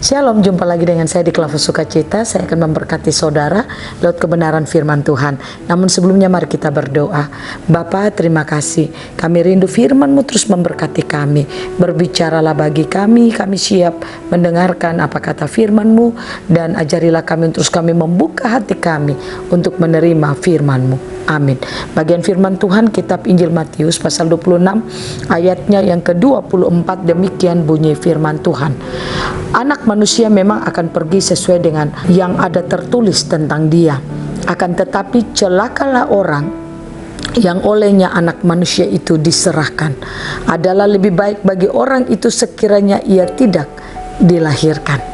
Shalom, jumpa lagi dengan saya di Klavus Sukacita. Saya akan memberkati saudara lewat kebenaran firman Tuhan. Namun sebelumnya mari kita berdoa. Bapa, terima kasih. Kami rindu firman-Mu terus memberkati kami. Berbicaralah bagi kami siap mendengarkan apa kata firman-Mu. Dan ajarilah kami terus kami membuka hati kami untuk menerima firman-Mu. Amin. Bagian firman Tuhan kitab Injil Matius pasal 26 ayatnya yang ke-24, demikian bunyi firman Tuhan. Anak manusia memang akan pergi sesuai dengan yang ada tertulis tentang dia. Akan tetapi celakalah orang yang olehnya anak manusia itu diserahkan. Adalah lebih baik bagi orang itu sekiranya ia tidak dilahirkan.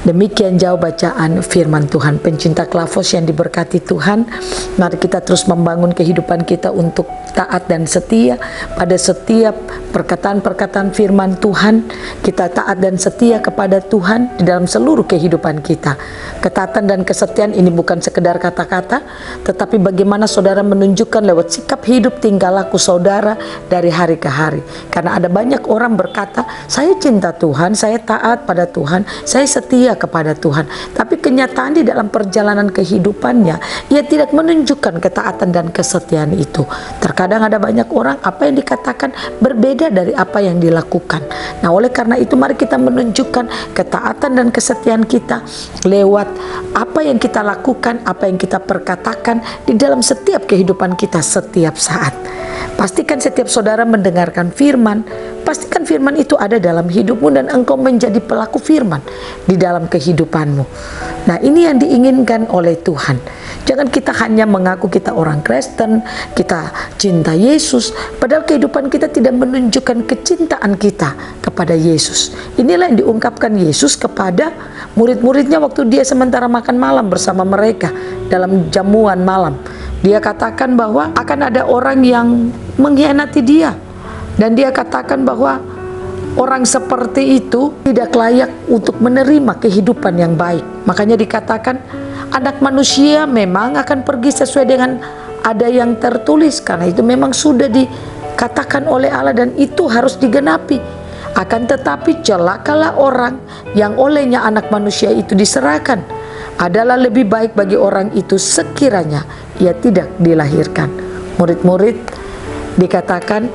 Demikian jauh bacaan firman Tuhan. Pencinta Klavus yang diberkati Tuhan, mari kita terus membangun kehidupan kita untuk taat dan setia pada setiap perkataan-perkataan firman Tuhan. Kita taat dan setia kepada Tuhan di dalam seluruh kehidupan kita. Ketaatan dan kesetiaan ini bukan sekedar kata-kata, tetapi bagaimana saudara menunjukkan lewat sikap hidup tingkah laku saudara dari hari ke hari. Karena ada banyak orang berkata, saya cinta Tuhan, saya taat pada Tuhan, saya setia kepada Tuhan, tapi kenyataan di dalam perjalanan kehidupannya ia tidak menunjukkan ketaatan dan kesetiaan itu. Terkadang ada banyak orang apa yang dikatakan berbeda dari apa yang dilakukan. Nah, oleh karena itu mari kita menunjukkan ketaatan dan kesetiaan kita lewat apa yang kita lakukan, apa yang kita perkatakan di dalam setiap kehidupan kita setiap saat. Pastikan setiap saudara mendengarkan firman, pastikan firman itu ada dalam hidupmu dan engkau menjadi pelaku firman di dalam kehidupanmu. Nah, ini yang diinginkan oleh Tuhan. Jangan kita hanya mengaku kita orang Kristen, kita cinta Yesus, padahal kehidupan kita tidak menunjukkan kecintaan kita kepada Yesus. Inilah yang diungkapkan Yesus kepada murid-muridnya waktu dia sementara makan malam bersama mereka dalam jamuan malam. Dia katakan bahwa akan ada orang yang mengkhianati dia. Dan dia katakan bahwa orang seperti itu tidak layak untuk menerima kehidupan yang baik. Makanya dikatakan anak manusia memang akan pergi sesuai dengan ada yang tertulis. Karena itu memang sudah dikatakan oleh Allah dan itu harus digenapi. Akan tetapi celakalah orang yang olehnya anak manusia itu diserahkan. Adalah lebih baik bagi orang itu sekiranya ia tidak dilahirkan. Murid-murid dikatakan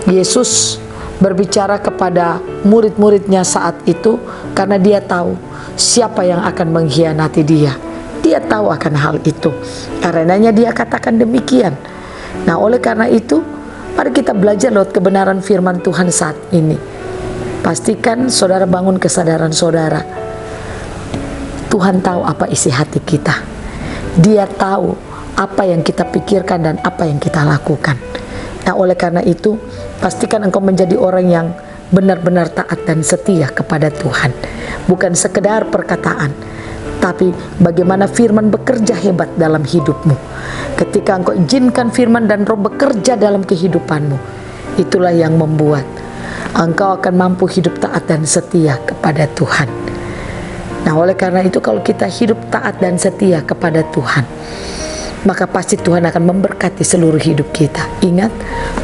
Yesus berbicara kepada murid-muridnya saat itu karena dia tahu siapa yang akan mengkhianati dia. Dia tahu akan hal itu. Karenanya dia katakan demikian. Nah, oleh karena itu mari kita belajar lewat kebenaran firman Tuhan saat ini. Pastikan saudara bangun kesadaran saudara. Tuhan tahu apa isi hati kita. Dia tahu apa yang kita pikirkan dan apa yang kita lakukan. Nah, oleh karena itu, pastikan engkau menjadi orang yang benar-benar taat dan setia kepada Tuhan. Bukan sekedar perkataan, tapi bagaimana firman bekerja hebat dalam hidupmu. Ketika engkau izinkan firman dan Roh bekerja dalam kehidupanmu, itulah yang membuat engkau akan mampu hidup taat dan setia kepada Tuhan. Nah, oleh karena itu kalau kita hidup taat dan setia kepada Tuhan, maka pasti Tuhan akan memberkati seluruh hidup kita. Ingat,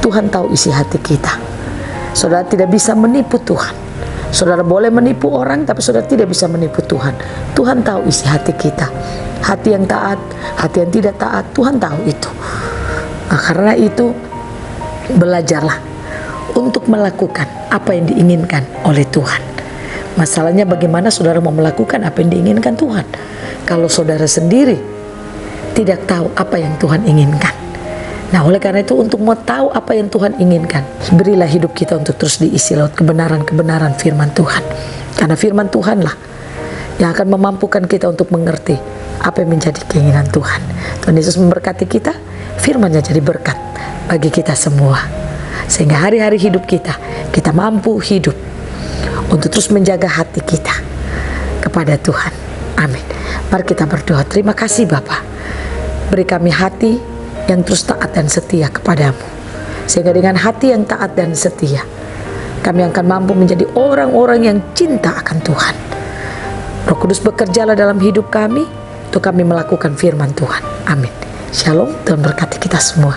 Tuhan tahu isi hati kita. Saudara tidak bisa menipu Tuhan. Saudara boleh menipu orang, tapi saudara tidak bisa menipu Tuhan. Tuhan tahu isi hati kita. Hati yang taat, hati yang tidak taat, Tuhan tahu itu. Nah, karena itu belajarlah untuk melakukan apa yang diinginkan oleh Tuhan. Masalahnya bagaimana saudara mau melakukan apa yang diinginkan Tuhan kalau saudara sendiri tidak tahu apa yang Tuhan inginkan. Nah, oleh karena itu untuk mau tahu apa yang Tuhan inginkan, berilah hidup kita untuk terus diisi lewat kebenaran-kebenaran firman Tuhan. Karena firman Tuhanlah yang akan memampukan kita untuk mengerti apa yang menjadi keinginan Tuhan. Tuhan Yesus memberkati kita, firman-Nya jadi berkat bagi kita semua. Sehingga hari-hari hidup kita mampu hidup untuk terus menjaga hati kita kepada Tuhan. Amin. Mari kita berdoa. Terima kasih Bapa. Beri kami hati yang terus taat dan setia kepadamu. Sehingga dengan hati yang taat dan setia, kami akan mampu menjadi orang-orang yang cinta akan Tuhan. Roh Kudus bekerjalah dalam hidup kami untuk kami melakukan firman Tuhan. Amin. Shalom. Tuhan berkati kita semua.